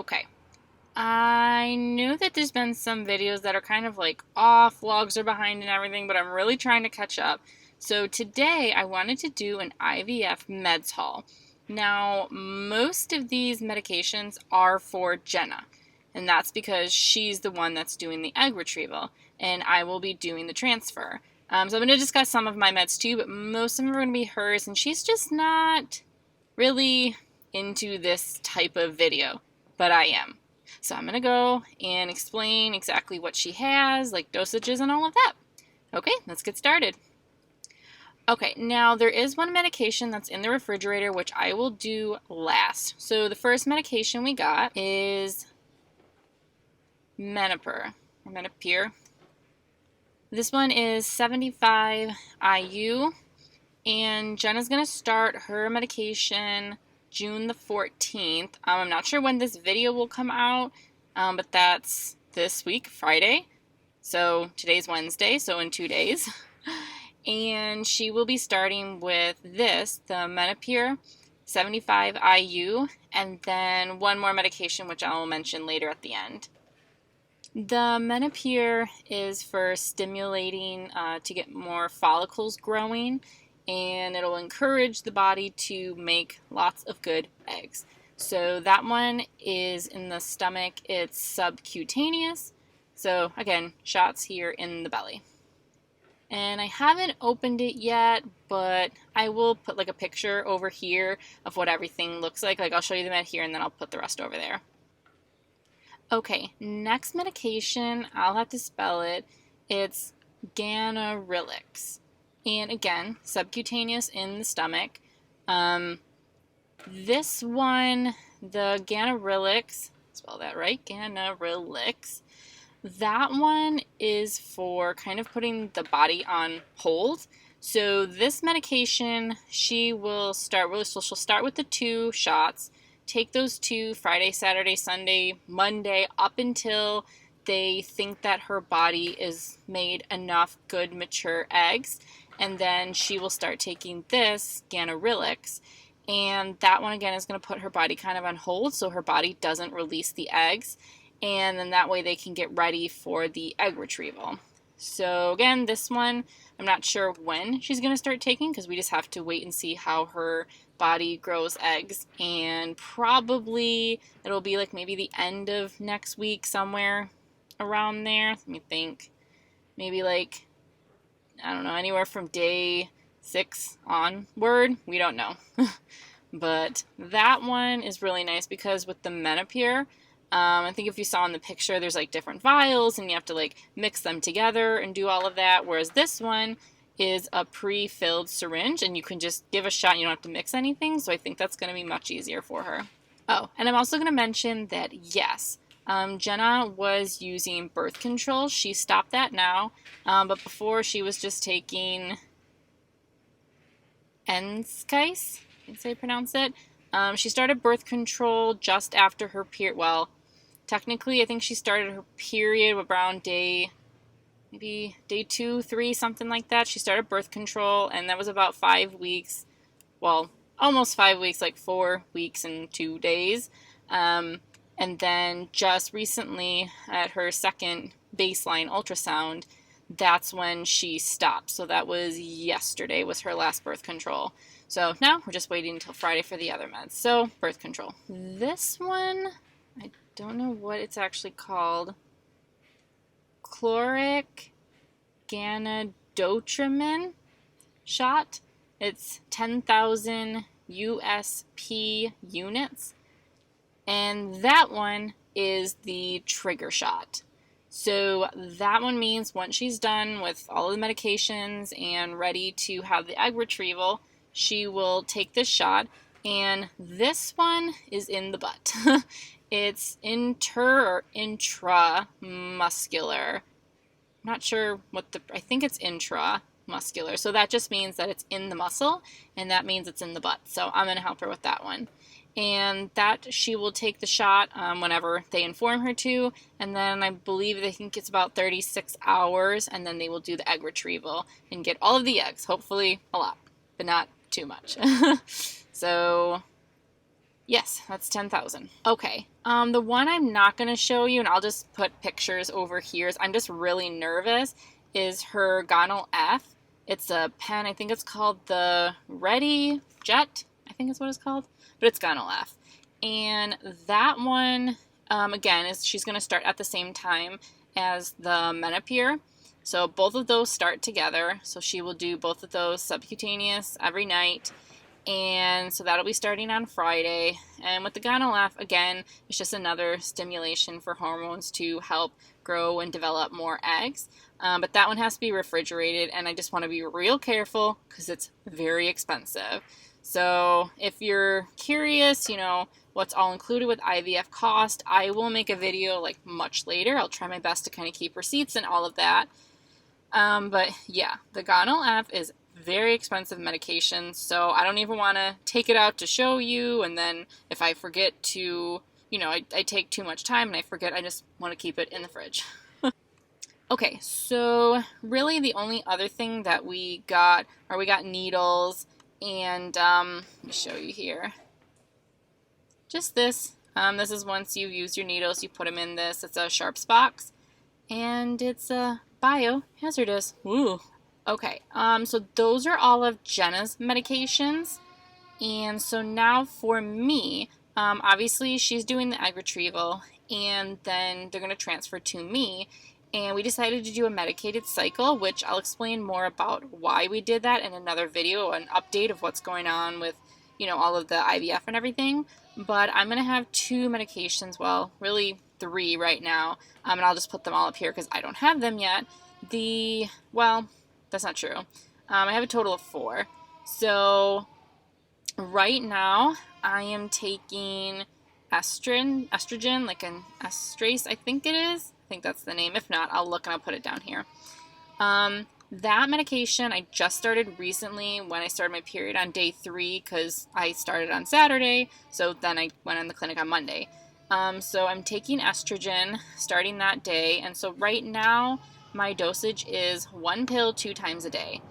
Okay. I knew that there's been some videos that are kind of like off, vlogs are behind and everything, but I'm really trying to catch up. So today I wanted to do an IVF meds haul. Now, most of these medications are for Jenna, and that's because she's the one that's doing the egg retrieval, and I will be doing the transfer. So I'm going to discuss some of my meds too, but most of them are going to be hers, and she's just not really into this type of video, but I am. So I'm going to go and explain exactly what she has, like dosages and all of that. Okay, let's get started. Okay, now there is one medication that's in the refrigerator, which I will do last. So the first medication we got is Menopur, or Menopur. This one is 75 IU, and Jenna's going to start her medication June the 14th. I'm not sure when this video will come out, but that's this week, Friday. So today's Wednesday, so in 2 days. And she will be starting with this, the Menopur 75 IU, and then one more medication, which I will mention later at the end. The Menopur is for stimulating to get more follicles growing, and it'll encourage the body to make lots of good eggs. So that one is in the stomach. It's subcutaneous. So again, shots here in the belly. And I haven't opened it yet, but I will put like a picture over here of what everything looks like. Like I'll show you the med here and then I'll put the rest over there. Okay, next medication, I'll have to spell it. It's Ganirelix. And again, subcutaneous in the stomach. This one, the Ganirelix, spell that right, Ganirelix, that one is for kind of putting the body on hold. So this medication, she'll start with the 2 shots, take those 2 Friday, Saturday, Sunday, Monday, up until they think that her body is made enough good mature eggs. And then she will start taking this Ganirelix, and that one again is going to put her body kind of on hold so her body doesn't release the eggs, and then that way they can get ready for the egg retrieval. So again, this one I'm not sure when she's going to start taking because we just have to wait and see how her body grows eggs, and probably it'll be like maybe the end of next week, somewhere around there. Let me think, maybe like, I don't know, anywhere from day 6 onward. We don't know. But that one is really nice because with the Menopur, I think if you saw in the picture, there's like different vials and you have to like mix them together and do all of that. Whereas this one is a pre-filled syringe and you can just give a shot and you don't have to mix anything. So I think that's going to be much easier for her. Oh, and I'm also going to mention that yes, Jenna was using birth control. She stopped that now, but before she was just taking Enskice, that's how you pronounce it. She started birth control just after her period. Well, technically, I think she started her period around maybe day 2, 3, something like that. She started birth control, and that was about 5 weeks. Well, almost 5 weeks, like 4 weeks and 2 days. And then just recently at her second baseline ultrasound, that's when she stopped. So that was yesterday was her last birth control. So now we're just waiting until Friday for the other meds. So birth control. This one, I don't know what it's actually called. Chloric gonadotropin shot. It's 10,000 USP units. And that one is the trigger shot. So that one means once she's done with all of the medications and ready to have the egg retrieval, she will take this shot. And this one is in the butt. It's or intramuscular. I'm not sure I think it's intramuscular. So that just means that it's in the muscle, and that means it's in the butt. So I'm going to help her with that one. And that she will take the shot whenever they inform her to, and then I believe they think it's about 36 hours, and then they will do the egg retrieval and get all of the eggs, hopefully a lot, but not too much. So Yes, that's 10,000. Okay, the one I'm not going to show you, and I'll just put pictures over here, is I'm just really nervous, is her Gonal-F. It's a pen, I think it's called the Ready Jet, I think is what it's called, but it's Gonal-F. And that one, again, is she's going to start at the same time as the Menopur. So both of those start together, so she will do both of those subcutaneous every night. And so that'll be starting on Friday. And with the Gonal-F, again, it's just another stimulation for hormones to help grow and develop more eggs. But that one has to be refrigerated, and I just want to be real careful because it's very expensive. So if you're curious, you know, what's all included with IVF cost, I will make a video like much later. I'll try my best to kind of keep receipts and all of that. But yeah, the Gonal-F is very expensive medication, so I don't even want to take it out to show you, and then if I forget to, you know, I take too much time and I forget, I just want to keep it in the fridge. Okay, so really the only other thing that we got needles, and let me show you here. Just this. This is once you've used your needles, you put them in this. It's a Sharps box, and it's biohazardous. Ooh. Okay, so those are all of Jenna's medications, and so now for me, obviously she's doing the egg retrieval, and then they're going to transfer to me, and we decided to do a medicated cycle, which I'll explain more about why we did that in another video, an update of what's going on with, you know, all of the IVF and everything. But I'm going to have 2 medications, well, really 3 right now, and I'll just put them all up here because I don't have them yet. Well, that's not true. I have a total of 4. So right now I am taking estrogen, like an estrase, I think it is. I think that's the name. If not, I'll look and I'll put it down here. That medication I just started recently when I started my period on day 3 because I started on Saturday, so then I went in the clinic on Monday. So I'm taking estrogen starting that day, and so right now my dosage is 1 pill 2 times a day.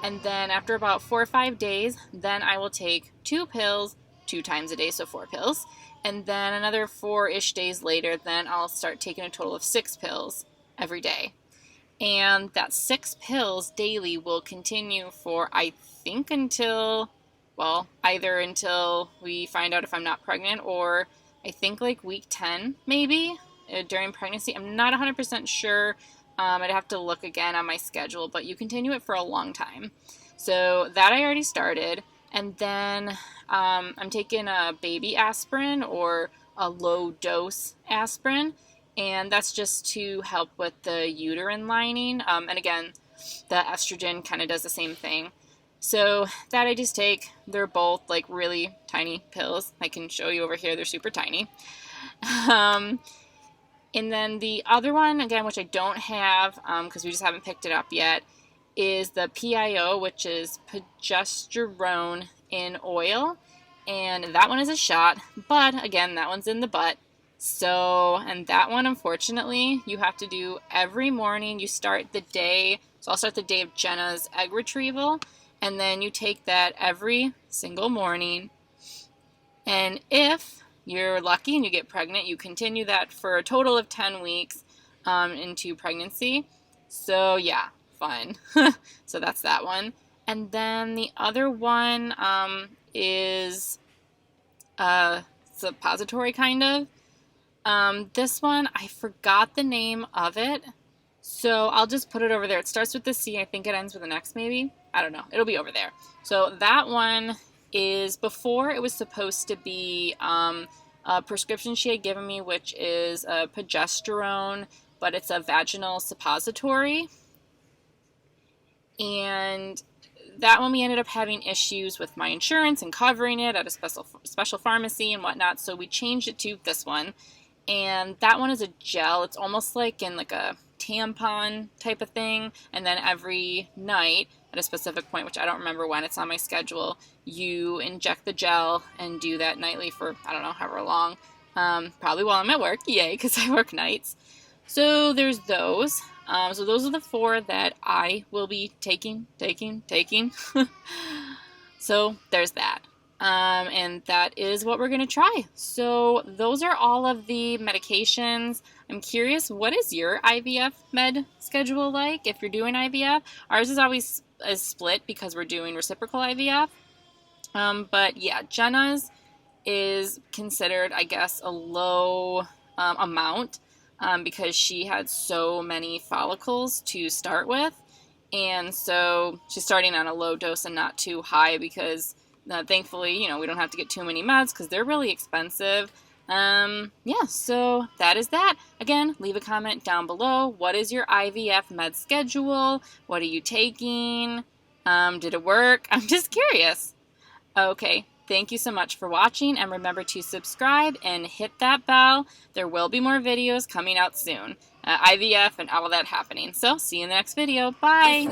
And then after about 4 or 5 days, then I will take 2 pills 2 times a day, so 4 pills. And then another 4-ish days later, then I'll start taking a total of 6 pills every day. And that 6 pills daily will continue for, I think, until, well, either until we find out if I'm not pregnant, or I think like week 10, maybe, during pregnancy. I'm not 100% sure. I'd have to look again on my schedule, but you continue it for a long time. So that I already started. And then I'm taking a baby aspirin or a low dose aspirin, and that's just to help with the uterine lining. And again, the estrogen kind of does the same thing. So that I just take. They're both like really tiny pills. I can show you over here. They're super tiny. And then the other one, again, which I don't have because we just haven't picked it up yet, is the PIO, which is progesterone in oil. And that one is a shot, but again, that one's in the butt. So, and that one, unfortunately, you have to do every morning. You start the day, so I'll start the day of Jenna's egg retrieval, and then you take that every single morning. And if you're lucky and you get pregnant, you continue that for a total of 10 weeks into pregnancy. So yeah, fun. So that's that one. And then the other one is suppository kind of. This one, I forgot the name of it, so I'll just put it over there. It starts with the C. I think it ends with an X maybe. I don't know. It'll be over there. So that one is, before it was supposed to be a prescription she had given me, which is a progesterone, but it's a vaginal suppository. And that one we ended up having issues with my insurance and covering it at a special pharmacy and whatnot, so we changed it to this one. And that one is a gel. It's almost like in like a tampon type of thing, and then every night at a specific point, which I don't remember when, it's on my schedule, you inject the gel and do that nightly for, I don't know, however long, probably while I'm at work, yay, because I work nights. So there's those. So those are the 4 that I will be taking. So there's that. And that is what we're going to try. So those are all of the medications. I'm curious, what is your IVF med schedule like if you're doing IVF? Ours is always split because we're doing reciprocal IVF. But yeah, Jenna's is considered, I guess, a low amount because she had so many follicles to start with. And so she's starting on a low dose and not too high because thankfully, we don't have to get too many meds because they're really expensive. Yeah, so that is that. Again, leave a comment down below. What is your IVF med schedule? What are you taking? Did it work? I'm just curious. Okay, thank you so much for watching, and remember to subscribe and hit that bell. There will be more videos coming out soon. IVF and all of that happening. So, see you in the next video. Bye!